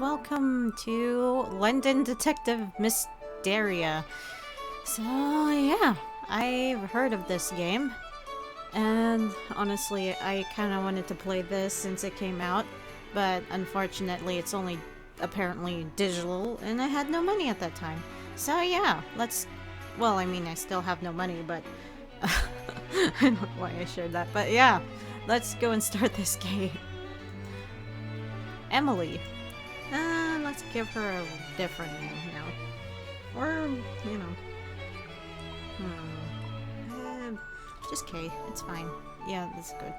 welcome to London Detective Mysteria. So yeah, I've heard of this game, and honestly, I kind of wanted to play this since it came out, but unfortunately it's only apparently digital, and I had no money at that time. So yeah, well, I mean, I still have no money, but I don't know why I shared that, but yeah, let's go and start this game. Emily. Let's give her a different name now. Or, you know. Just K. It's fine. Yeah, that's good.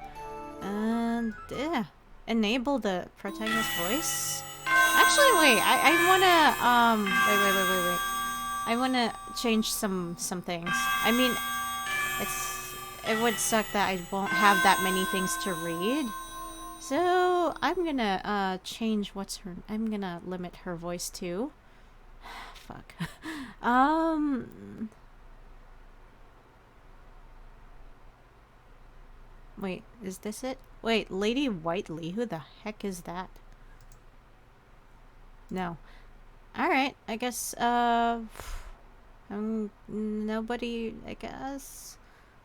And, yeah. Enable the protagonist voice? Actually, wait. I wanna, wait. I wanna change some things. I mean, it would suck that I won't have that many things to read. So, I'm gonna, change I'm gonna limit her voice to... Fuck. Wait, is this it? Wait, Lady Whiteley? Who the heck is that? No. Alright, I guess, nobody, I guess...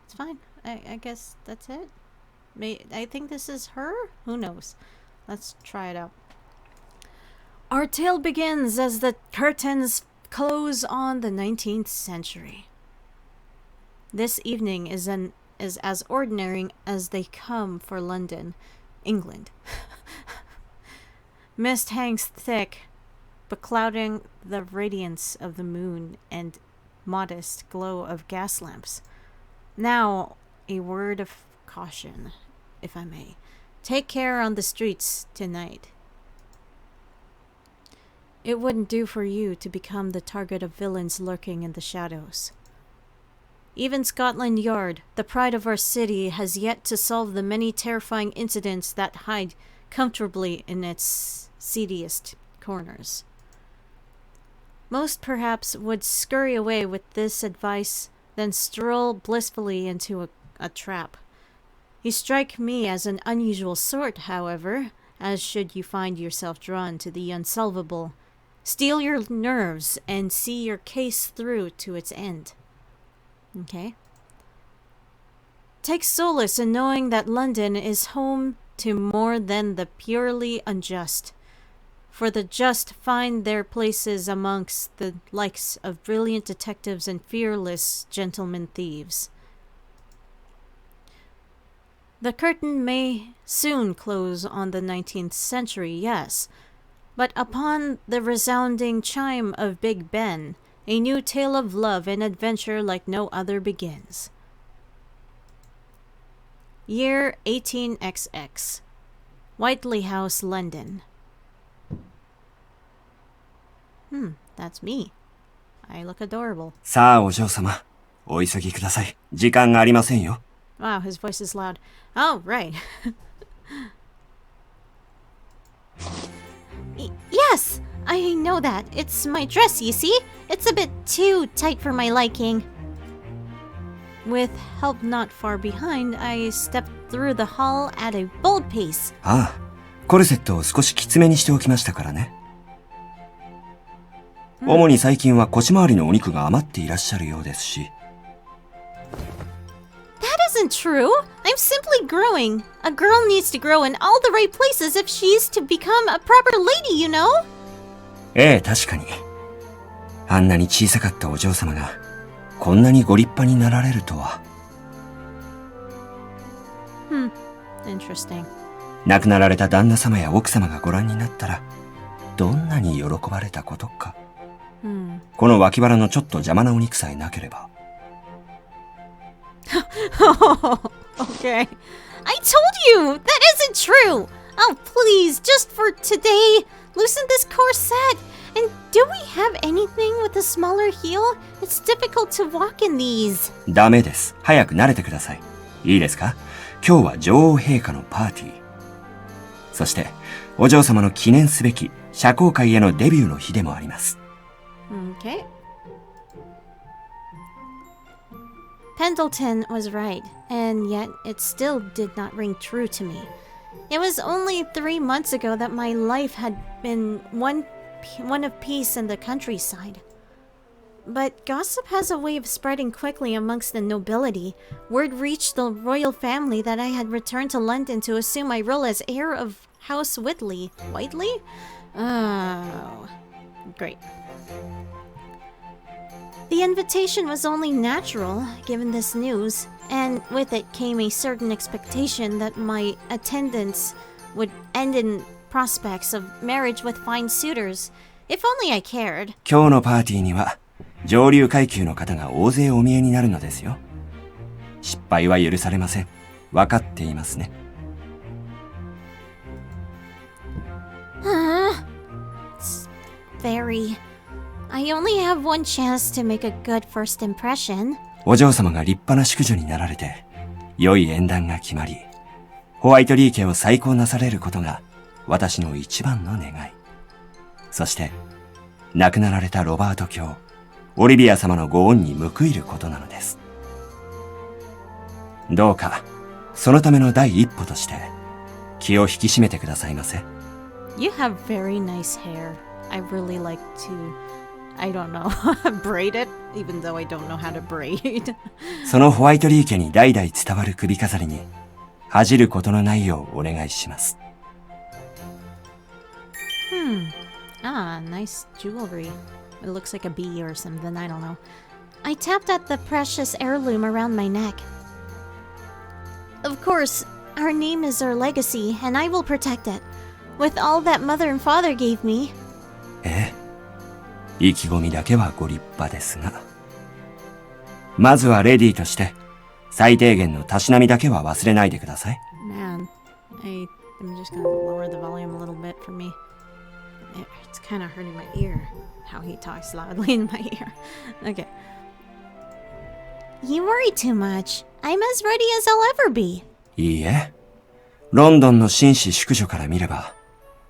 It's fine. I guess that's it. I think this is her? Who knows? Let's try it out. Our tale begins as the curtains close on the 19th century. This evening is as ordinary as they come for London, England. Mist hangs thick, beclouding the radiance of the moon and modest glow of gas lamps. Now, a word of caution, if I may. Take care on the streets tonight. It wouldn't do for you to become the target of villains lurking in the shadows. Even Scotland Yard, the pride of our city, has yet to solve the many terrifying incidents that hide comfortably in its seediest corners. Most perhaps would scurry away with this advice, then stroll blissfully into a trap. You strike me as an unusual sort, however, as should you find yourself drawn to the unsolvable. Steel your nerves and see your case through to its end. Okay? Take solace in knowing that London is home to more than the purely unjust. For the just find their places amongst the likes of brilliant detectives and fearless gentlemen thieves. The curtain may soon close on the 19th century, yes, but upon the resounding chime of Big Ben, a new tale of love and adventure like no other begins. Year 18XX. Whiteley House, London. That's me. I look adorable. さあ、お嬢様。お急ぎください。時間がありませんよ。 Wow, his voice is loud. Oh, right. Yes, I know that. It's my dress, you see? It's a bit too tight for my liking. With help not far behind, I stepped through the hall at a bold pace. ああ、コルセットを少しきつめにしておきましたからね。主に最近は腰回りのお肉が余っていらっしゃるようですし。That isn't true. I'm simply growing. A girl needs to grow in all the right places if she's to become a proper lady, you know? ええ、確かに。あんなに小さかったお嬢様が、こんなにご立派になられるとは。Interesting. 亡くなられた旦那様や奥様がご覧になったら、どんなに喜ばれたことか。この脇腹のちょっと邪魔なお肉さえなければ。Okay. I told you! That isn't true! Oh, please, just for today, loosen this corset. And do we have anything with a smaller heel? It's difficult to walk in these. ダメです。早く慣れてください。いいですか？今日は女王陛下のパーティー。そして、お嬢様の記念すべき社交界へのデビューの日でもあります。Okay. Pendleton was right, and yet it still did not ring true to me. It was only 3 months ago that my life had been one of peace in the countryside. But gossip has a way of spreading quickly amongst the nobility. Word reached the royal family that I had returned to London to assume my role as heir of House Whitley. Whiteley? Oh, great. The invitation was only natural, given this news, and with it came a certain expectation that my attendance would end in prospects of marriage with fine suitors. If only I cared. 今日のパーティーには上流階級の方が大勢お見えになるのですよ。失敗は許されません。わかっていますね。It's very... I only have one chance to make a good first impression. お嬢様が立派な淑女になられて、良い縁談が決まり、ホワイトリー家を再興なされることが私の一番の願い。そして、亡くなられたロバート卿、オリビア様のご恩に報いることなのです。どうか、そのための第一歩として、気を引き締めてくださいませ。You have very nice hair. I really like to...I don't know, braid it, even though I don't know how to braid. そのホワイトリー家に代々伝わる首飾りに恥じることのないようお願いします。Nice jewelry. It looks like a bee or something, I don't know. I tapped at the precious heirloom around my neck. Of course, our name is our legacy, and I will protect it. With all that mother and father gave me. 意気込みだけはご立派ですが。まずはレディーとして、最低限のたしなみだけは忘れないでください。Man, I'm just gonna lower the volume a little bit for me. It's kind of hurting my ear, how he talks loudly in my ear. Okay. You worry too much. I'm as ready as I'll ever be. いいえ。ロンドンの紳士淑女から見れば、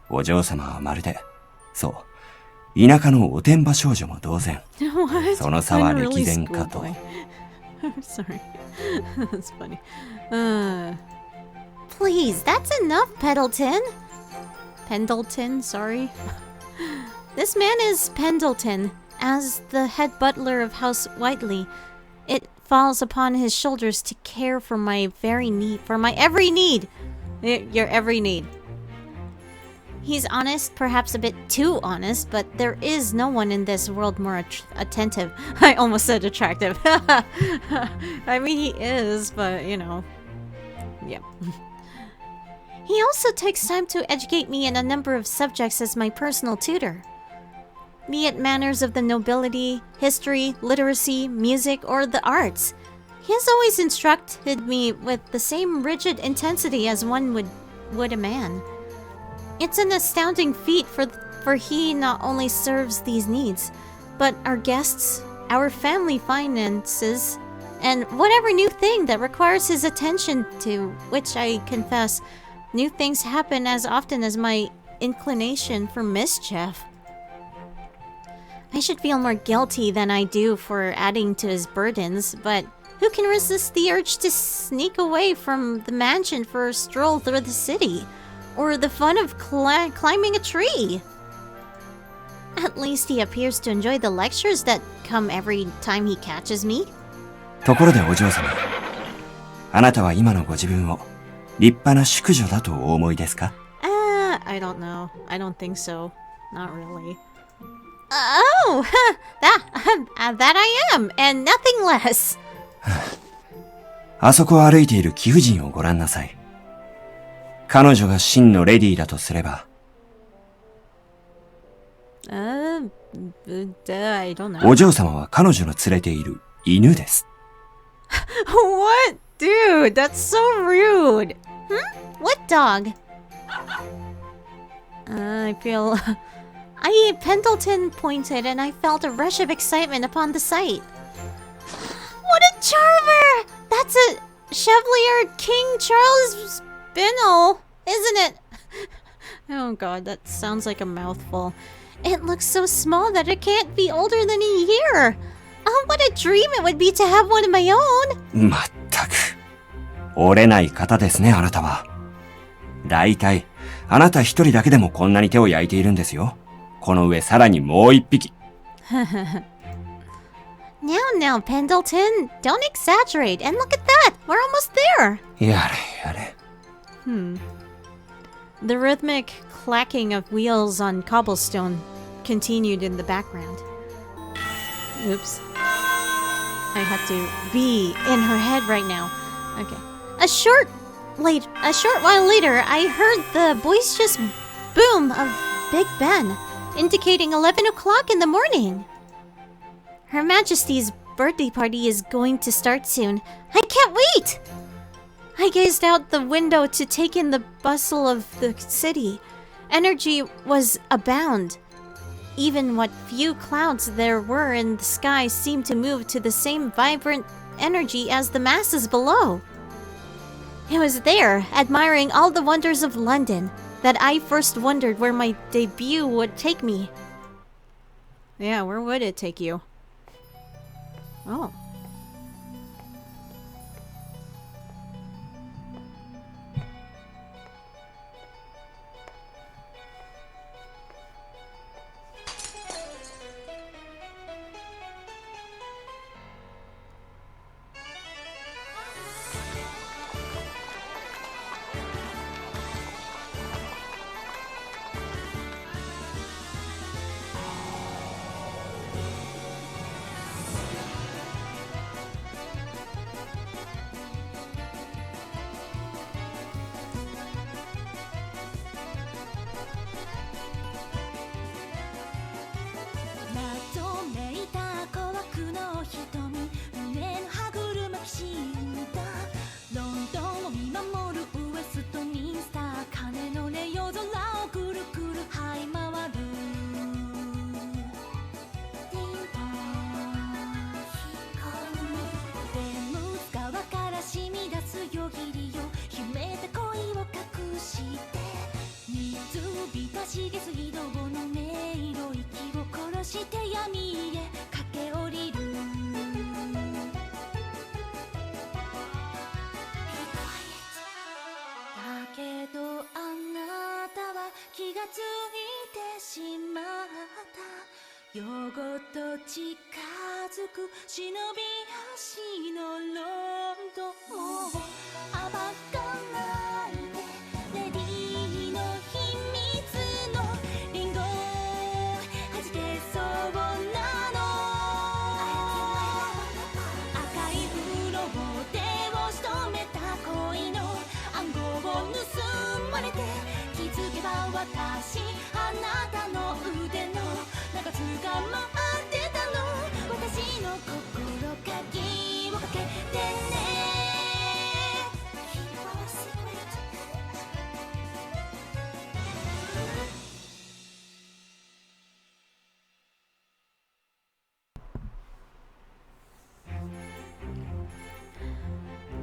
お嬢様はまるで、そう。田舎のおてんば少女も同然。その差は歴然かと。I'm sorry. That's funny. Please, that's enough, Pendleton. Pendleton, sorry. This man is Pendleton. As the head butler of House Whiteley, it falls upon his shoulders to care for my every need. Your every need. He's honest, perhaps a bit too honest, but there is no one in this world more attentive. I almost said attractive. I mean, he is, but, you know. Yeah. He also takes time to educate me in a number of subjects as my personal tutor. Be it manners of the nobility, history, literacy, music, or the arts. He has always instructed me with the same rigid intensity as one would a man. It's an astounding feat, for he not only serves these needs, but our guests, our family finances, and whatever new thing that requires his attention, to which I confess, new things happen as often as my inclination for mischief. I should feel more guilty than I do for adding to his burdens, but who can resist the urge to sneak away from the mansion for a stroll through the city? Or the fun of climbing a tree. At least he appears to enjoy the lectures that come every time he catches me. ところでお嬢様、あなたは今のご自分を立派な淑女だとお思いですか？ I don't know. I don't think so. Not really. Oh, that I am, and nothing less. あそこを歩いている貴婦人をご覧なさい。彼女が真のレディーだとすれば。I don't know. お嬢様は彼女の連れている犬です。What? Dude, that's so rude. What dog? Pendleton pointed and I felt a rush of excitement upon the sight. What a charmer! That's a Chevalier King Charles Spinel, isn't it? Oh god, that sounds like a mouthful. It looks so small that it can't be older than a year. Oh, what a dream it would be to have one of my own. まったく。折れない方ですね、あなたは。だいたい、あなた一人だけでもこんなに手を焼いているんですよ。この上さらにもう一匹。Now, Pendleton, don't exaggerate, and look at that! We're almost there! やれやれ。The rhythmic clacking of wheels on cobblestone continued in the background. Oops. I have to be in her head right now. Okay. A short while later, I heard the boisterous boom of Big Ben, indicating 11 o'clock in the morning. Her Majesty's birthday party is going to start soon. I can't wait! I gazed out the window to take in the bustle of the city. Energy was abound. Even what few clouds there were in the sky seemed to move to the same vibrant energy as the masses below. It was there, admiring all the wonders of London, that I first wondered where my debut would take me. Yeah, where would it take you? Oh.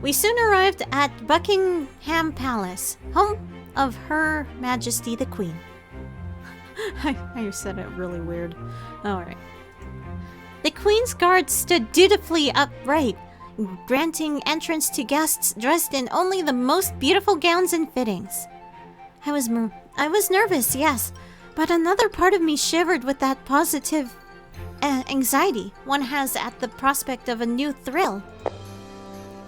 We soon arrived at Buckingham Palace, home of Her Majesty the Queen. I said it really weird. Alright. The Queen's guard stood dutifully upright, granting entrance to guests dressed in only the most beautiful gowns and fittings. I was nervous, yes, but another part of me shivered with that positive anxiety one has at the prospect of a new thrill.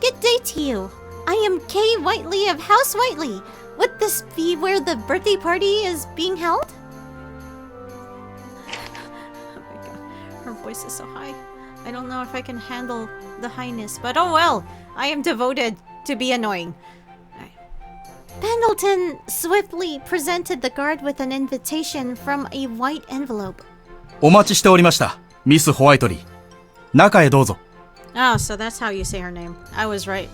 Good day to you. I am Kay Whiteley of House Whiteley. Would this be where the birthday party is being held? Oh my god, her voice is so high. I don't know if I can handle the highness, but oh well. I am devoted to be annoying. Right. Pendleton swiftly presented the guard with an invitation from a white envelope. お待ちしておりました、ミス・ホワイトリー。中へどうぞ。Oh, so that's how you say her name. I was right.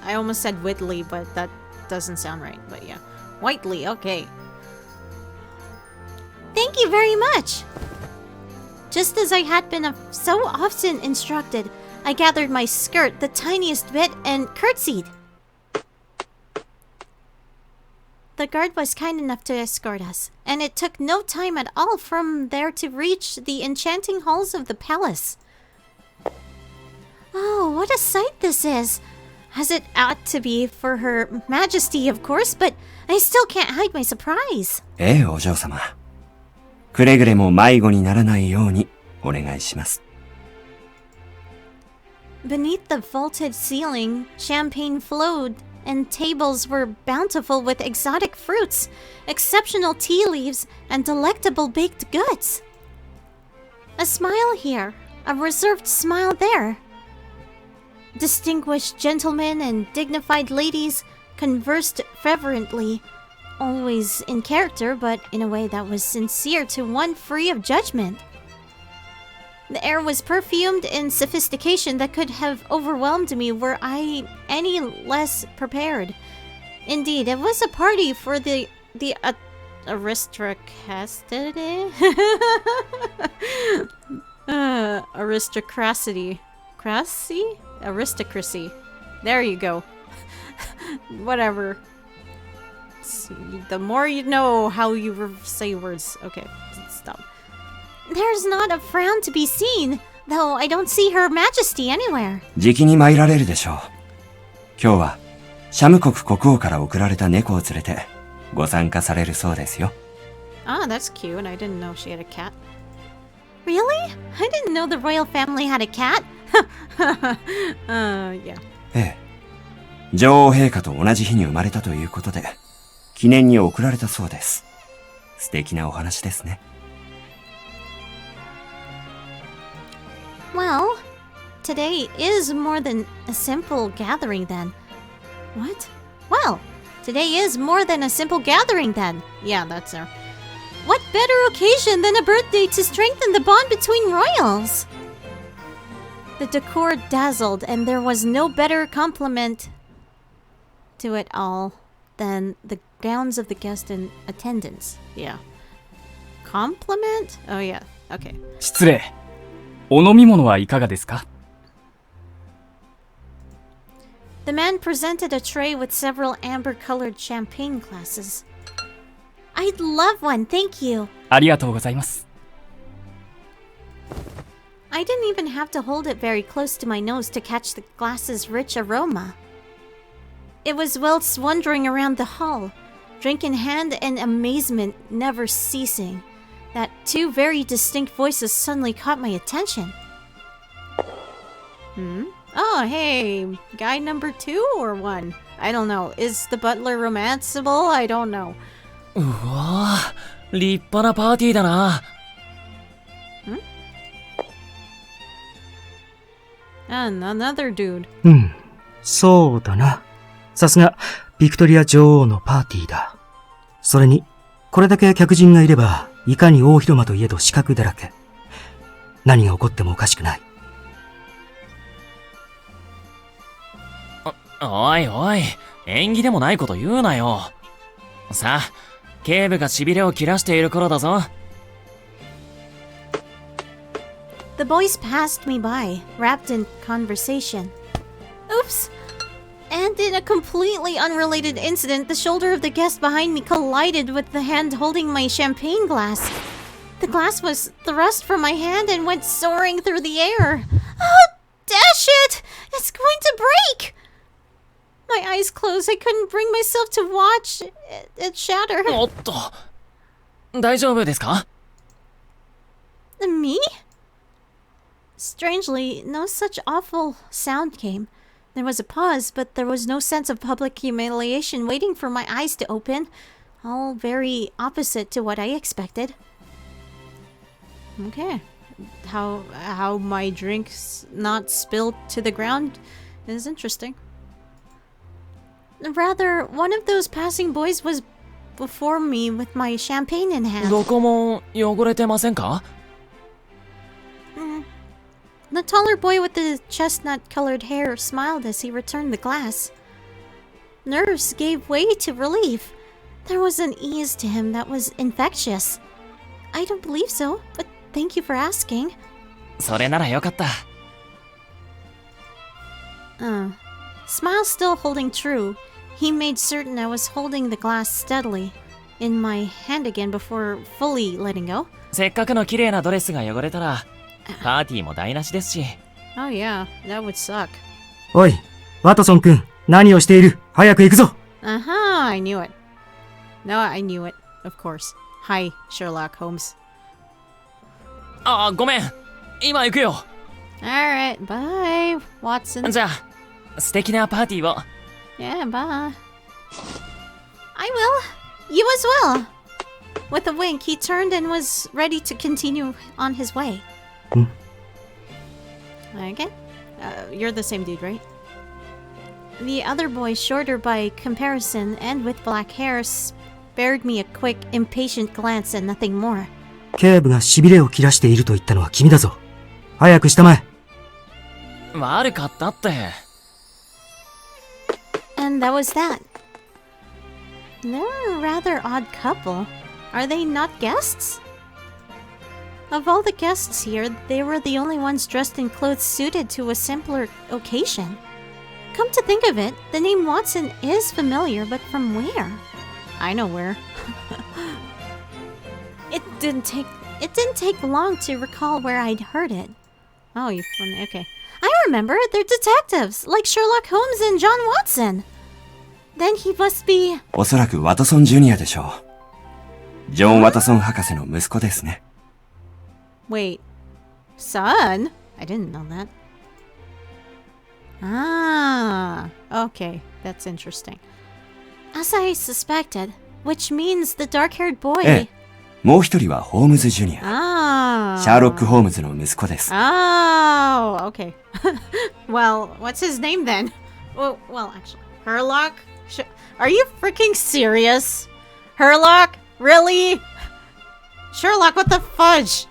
I almost said Whitley, but that doesn't sound right. But yeah. Whiteley, okay. Thank you very much. Just as I had been so often instructed, I gathered my skirt the tiniest bit and curtsied. The guard was kind enough to escort us, and it took no time at all from there to reach the enchanting halls of the palace. Oh, what a sight this is! as it ought to be for Her Majesty, of course, but I still can't hide my surprise. ええ、お嬢様。くれぐれも迷子にならないようにお願いします。Beneath the vaulted ceiling, champagne flowed, and tables were bountiful with exotic fruits, exceptional tea leaves, and delectable baked goods. A smile here, a reserved smile there. Distinguished gentlemen and dignified ladies conversed fervently, always in character, but in a way that was sincere to one free of judgment. The air was perfumed in sophistication that could have overwhelmed me were I any less prepared. Indeed, it was a party for the aristocracy. Aristocracy. Aristocracy. There you go. Whatever. The more you know how you say words. Okay, stop. There's not a frown to be seen, though I don't see Her Majesty anywhere. じきに参られるでしょう。今日はシャム国国王から送られた猫を連れてご参加されるそうですよ。Ah, that's cute. I didn't know she had a cat. Really? I didn't know the royal family had a cat. Yeah. ええ。女王陛下と同じ日に生まれたということで、記念に送られたそうです。素敵なお話ですね。Well, today is more than a simple gathering then. What? Well, today is more than a simple gathering then. Yeah, that's her. What better occasion than a birthday to strengthen the bond between royals? The decor dazzled, and there was no better compliment to it all than the gowns of the guests in attendance. Yeah. Compliment? Oh, yeah. Okay. 失礼。お飲み物はいかがですか? The man presented a tray with several amber-colored champagne glasses. I'd love one, thank you. ありがとうございます。I didn't even have to hold it very close to my nose to catch the glass's rich aroma. It was whilst wandering around the hall, drink in hand and amazement never ceasing, that two very distinct voices suddenly caught my attention. Oh, hey, guy number 2 or 1? I don't know. Is the butler romanceable? I don't know. うわぁ、立派なパーティーだな。And another dude. そうだな。さすが、ビクトリア女王のパーティーだ。それに、これだけ客人がいれば、いかに大広間といえど死角だらけ。何が起こってもおかしくない。おいおい、縁起でもないこと言うなよ。さあ、警部がしびれを切らしている頃だぞ。The boys passed me by, wrapped in conversation. Oops! And in a completely unrelated incident, the shoulder of the guest behind me collided with the hand holding my champagne glass. The glass was thrust from my hand and went soaring through the air. Oh, dash it! It's going to break! My eyes closed. I couldn't bring myself to watch it shatter. おっと、大丈夫ですか? Me? Strangely, no such awful sound came. There was a pause, but there was no sense of public humiliation waiting for my eyes to open. All very opposite to what I expected. Okay. How my drink's not spilled to the ground is interesting. Rather, one of those passing boys was before me with my champagne in hand. どこも汚れてませんか? The taller boy with the chestnut-colored hair smiled as he returned the glass. Nerves gave way to relief. There was an ease to him that was infectious. I don't believe so, but thank you for asking. それならよかった。Smile still holding true, he made certain I was holding the glass steadily in my hand again before fully letting go. せっかくの綺麗なドレスが汚れたら、パーティーも台無しですし。Oh yeah, that would suck. おい、ワトソン君。何をしている？早く行くぞ。 Uh-huh, I knew it. No, I knew it, of course. Hi, Sherlock Holmes. あ、ごめん。今行くよ。Alright, bye, Watson. じゃあ、素敵なパーティーを。Yeah, bye. I will. You as well. With a wink, he turned and was ready to continue on his way. Okay. You're the same dude, right? The other boy, shorter by comparison and with black hair, spared me a quick, impatient glance and nothing more. 警部が痺れを切らしていると言ったのは君だぞ。早くしたまえ。悪かったって。And that was that. They're a rather odd couple. Are they not guests? Of all the guests here, they were the only ones dressed in clothes suited to a simpler occasion. Come to think of it, the name Watson is familiar, but from where? I know where. It didn't take long to recall where I'd heard it. Oh, you funny. Okay. I remember. They're detectives, like Sherlock Holmes and John Watson. Then he must be... おそらくワトソンジュニアでしょう。ジョン・ワトソン博士の息子ですね。Wait. Son? I didn't know that. Ah. Okay. That's interesting. As I suspected, which means the dark-haired boy... ええ。もう一人はホームズ・ジュニア。Oh. シャーロック・ホームズの息子です。Oh, okay. Well, what's his name then? Well, actually, Herlock? Are you freaking serious? Herlock? Really? Sherlock, what the fudge?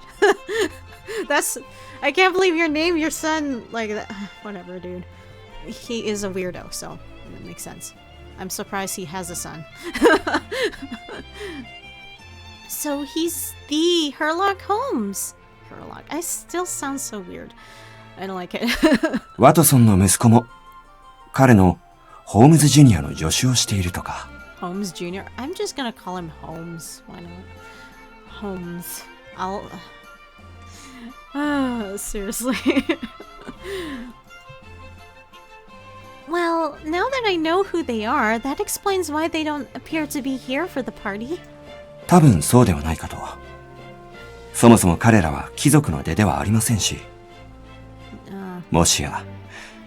I can't believe you named your son like that. Whatever, dude. He is a weirdo, so it makes sense. I'm surprised he has a son. So he's the Herlock Holmes. Herlock. I still sound so weird. I don't like it. ワトソンの息子も彼のホームズ・ジュニアの助手をしているとか。Holmes Jr. I'm just gonna call him Holmes. Why not? Holmes. Seriously. Well, now that I know who they are, that explains why they don't appear to be here for the party. 多分そうではないかと。そもそも彼らは貴族の出ではありませんし。もしや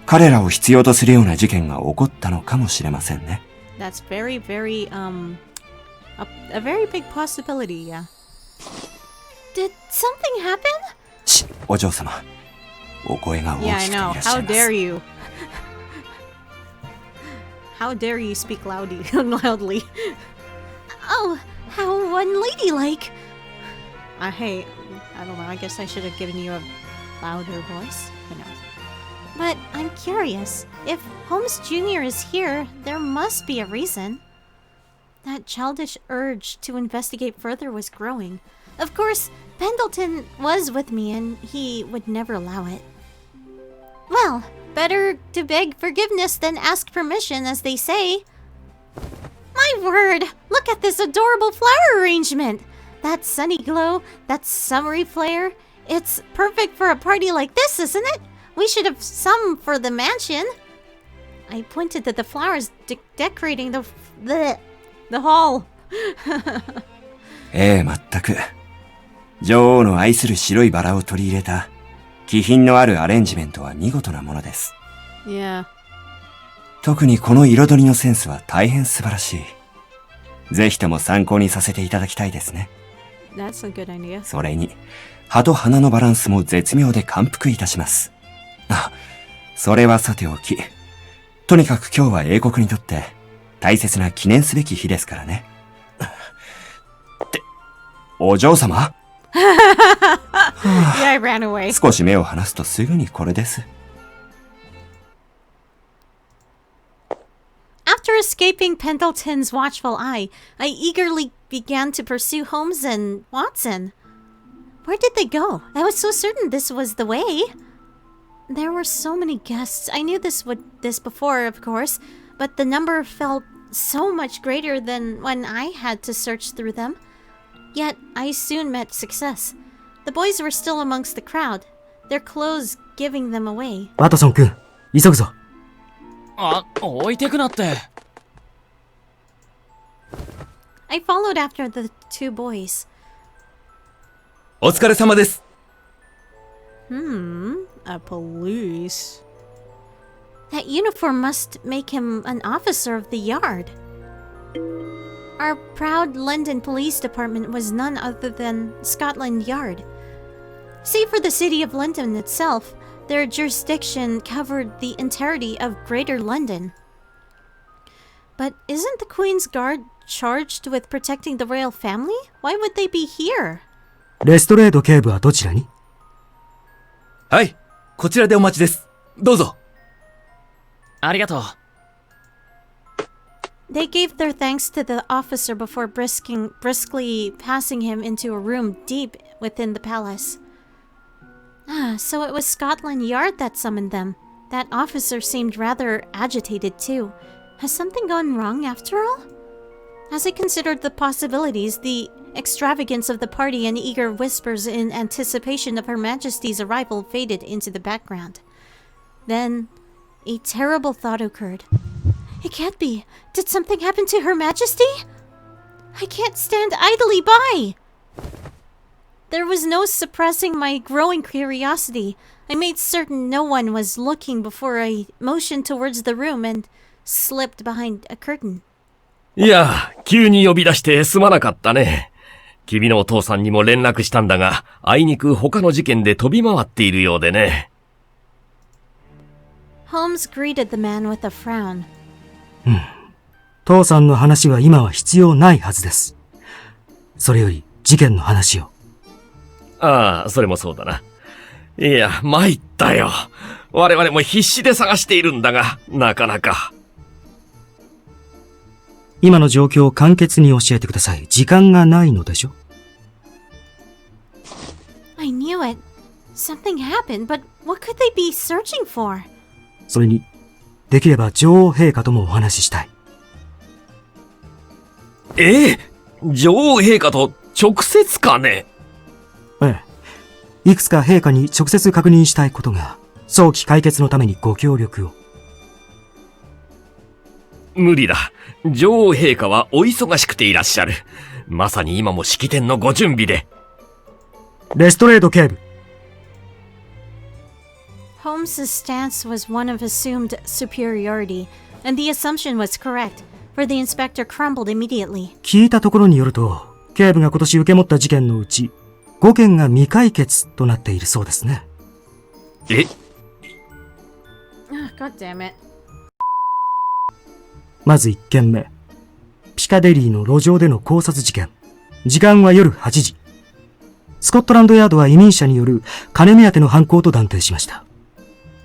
彼らを必要とするような事件が起こったのかもしれませんね。That's very, very, a very big possibility, yeah. Did something happen? し、お嬢様。お声が大きくていらっしゃいます。Yeah, I know. How dare you? How dare you speak loudly? Oh, how unladylike. I don't know, I guess I should have given you a louder voice. Who knows? But I'm curious. If Holmes Jr. is here, there must be a reason. That childish urge to investigate further was growing. Of course, Pendleton was with me and he would never allow it. Well, better to beg forgiveness than ask permission, as they say. My word! Look at this adorable flower arrangement! That sunny glow, that summery flare. It's perfect for a party like this, isn't it? We should have some for the mansion. I pointed to the flowers decorating the hall. ええ、まったく。女王の愛する白いバラを取り入れた気品のあるアレンジメントは見事なものです。Yeah. 特にこの彩りのセンスは大変素晴らしい。ぜひとも参考にさせていただきたいですね。That's a good idea. それに、葉と花のバランスも絶妙で感服いたします。あ、それはさておき。とにかく今日は英国にとって大切な記念すべき日ですからね。って、お嬢様Yeah, I ran away. 少し目を離すとすぐにこれです。After escaping Pendleton's watchful eye, I eagerly began to pursue Holmes and Watson. Where did they go? I was so certain this was the way. There were so many guests. I knew this before, of course, but the number felt so much greater than when I had to search through them. Yet I soon met success. The boys were still amongst the crowd, their clothes giving them away. ワトソン君、急ぐぞ。あ、置いてくなって。I followed after the two boys. お疲れ様です。A police. That uniform must make him an officer of the yard. Our proud London Police Department was none other than Scotland Yard. Save for the city of London itself, their jurisdiction covered the entirety of Greater London. But isn't the Queen's Guard charged with protecting the royal family? Why would they be here? レストレード警部はどちらに？はい、こちらでお待ちです。どうぞ。ありがとう。They gave their thanks to the officer before briskly passing him into a room deep within the palace. So it was Scotland Yard that summoned them. That officer seemed rather agitated too. Has something gone wrong after all? As I considered the possibilities, the extravagance of the party and eager whispers in anticipation of Her Majesty's arrival faded into the background. Then, a terrible thought occurred. It can't be. Did something happen to Her Majesty? I can't stand idly by. There was no suppressing my growing curiosity. I made certain no one was looking before I motioned towards the room and slipped behind a curtain. いや、急に呼び出してすまなかったね。君のお父さんにも連絡したんだが、あいにく他の事件で飛び回っているようでね。Holmes greeted the man with a frown. 父さんの話は今は必要ないはずです。それより事件の話を。ああ、それもそうだな。いや、参ったよ。我々も必死で探しているんだが、なかなか。今の状況を簡潔に教えてください。時間がないのでしょ？ I knew it. Something happened, but what could they be searching for? それに、できれば女王陛下ともお話ししたい。女王陛下と直接かね？ええ。いくつか陛下に直接確認したいことが、早期解決のためにご協力を。無理だ。女王陛下はお忙しくていらっしゃる。まさに今も式典のご準備で。レストレード警部。Holmes's stance was one of assumed superiority, and the assumption was correct, for the inspector crumbled immediately. 聞いたところによると、警部が今年受け持った事件のうち、5件が未解決となっているそうですね。God damn it. まず1件目。ピカデリーの路上での絞殺事件。時間は夜8時。スコットランドヤードは移民者による金目当ての犯行と断定しました。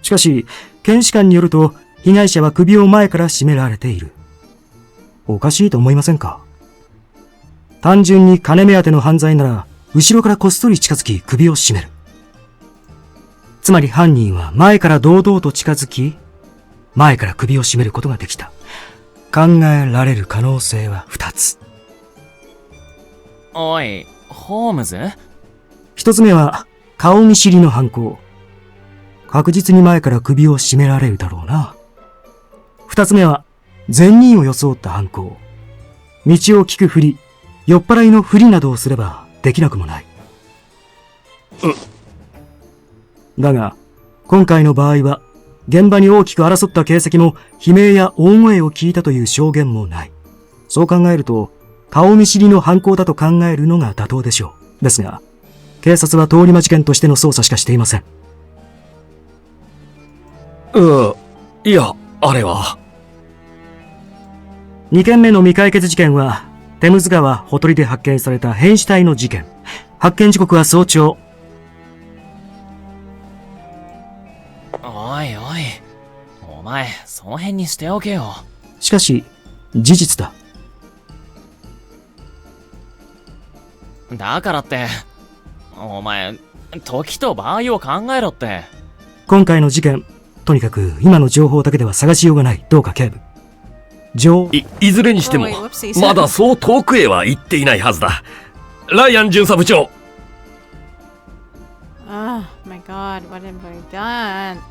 しかし、検視官によると、被害者は首を前から絞められている。おかしいと思いませんか？単純に金目当ての犯罪なら、後ろからこっそり近づき首を絞める。つまり犯人は前から堂々と近づき、前から首を絞めることができた。考えられる可能性は2つ。おい、ホームズ1つ目は、顔見知りの犯行。確実に前から首を絞められるだろうな。2つ目は、善人を装った犯行。道を聞くふり、酔っ払いのふりなどをすればできなくもない。だが、今回の場合は、現場に大きく争った形跡も悲鳴や大声を聞いたという証言もない。そう考えると、顔見知りの犯行だと考えるのが妥当でしょう。ですが、警察は通り魔事件としての捜査しかしていません。いや、あれは。2件目の未解決事件は、テムズ川ほとりで発見された変死体の事件。発見時刻は早朝。おいおい。お前、その辺にしておけよ。しかし、事実だ。だからって、お前、時と場合を考えろって。今回の事件、とにかく今の情報だけでは探しようがない。どうか警部。いずれにしても、まだそう遠くへは行っていないはずだ。ライアン巡査部長。Oh my god, what have I done?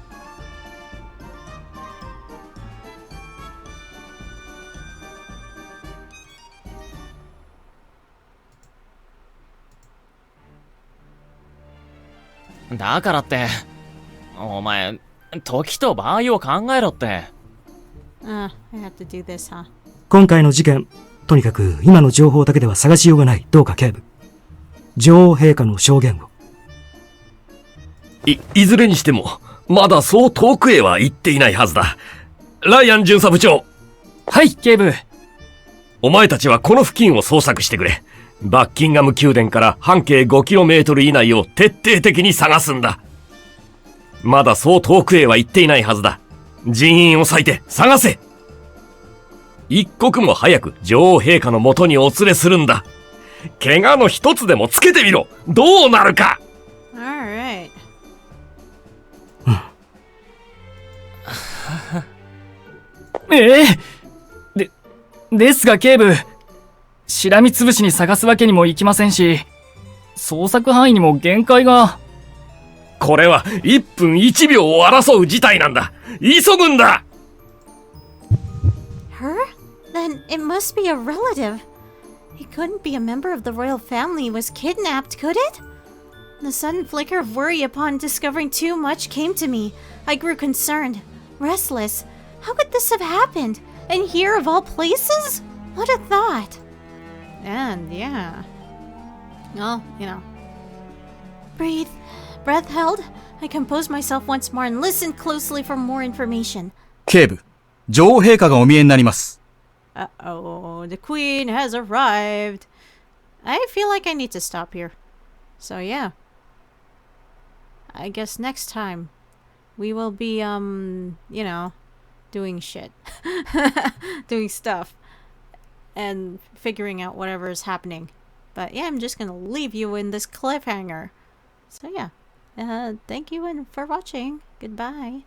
だからって、お前、時と場合を考えろって。I have to do this, huh? 今回の事件、とにかく今の情報だけでは探しようがない。どうか警部。女王陛下の証言を。いずれにしても、まだそう遠くへは行っていないはずだ。ライアン巡査部長。はい、警部。お前たちはこの付近を捜索してくれ。バッキンガム宮殿から半径 5km 以内を徹底的に探すんだ。まだそう遠くへは行っていないはずだ。人員を割いて探せ。一刻も早く女王陛下の元にお連れするんだ。怪我の一つでもつけてみろ。どうなるか。Alright. ですが警部、しらみつぶしに探すわけにもいきませんし、捜索範囲にも限界が。これは1分1秒を争う事態なんだ。急ぐんだ。Her? Then it must be a relative. It couldn't be a member of the royal family was kidnapped, could it? The sudden flicker of worry upon discovering too much came to me. I grew concerned, restless. How could this have happened? And here of all places? What a thought. And yeah. Well, you know. Breathe. Breath held. I composed myself once more and listened closely for more information. 警部、女王陛下がお見えになります。Uh-oh, the queen has arrived. I feel like I need to stop here. So yeah. I guess next time we will be, you know, doing shit. Doing stuff. And figuring out whatever is happening. But yeah, I'm just gonna leave you in this cliffhanger. So yeah. Thank you and for watching. Goodbye.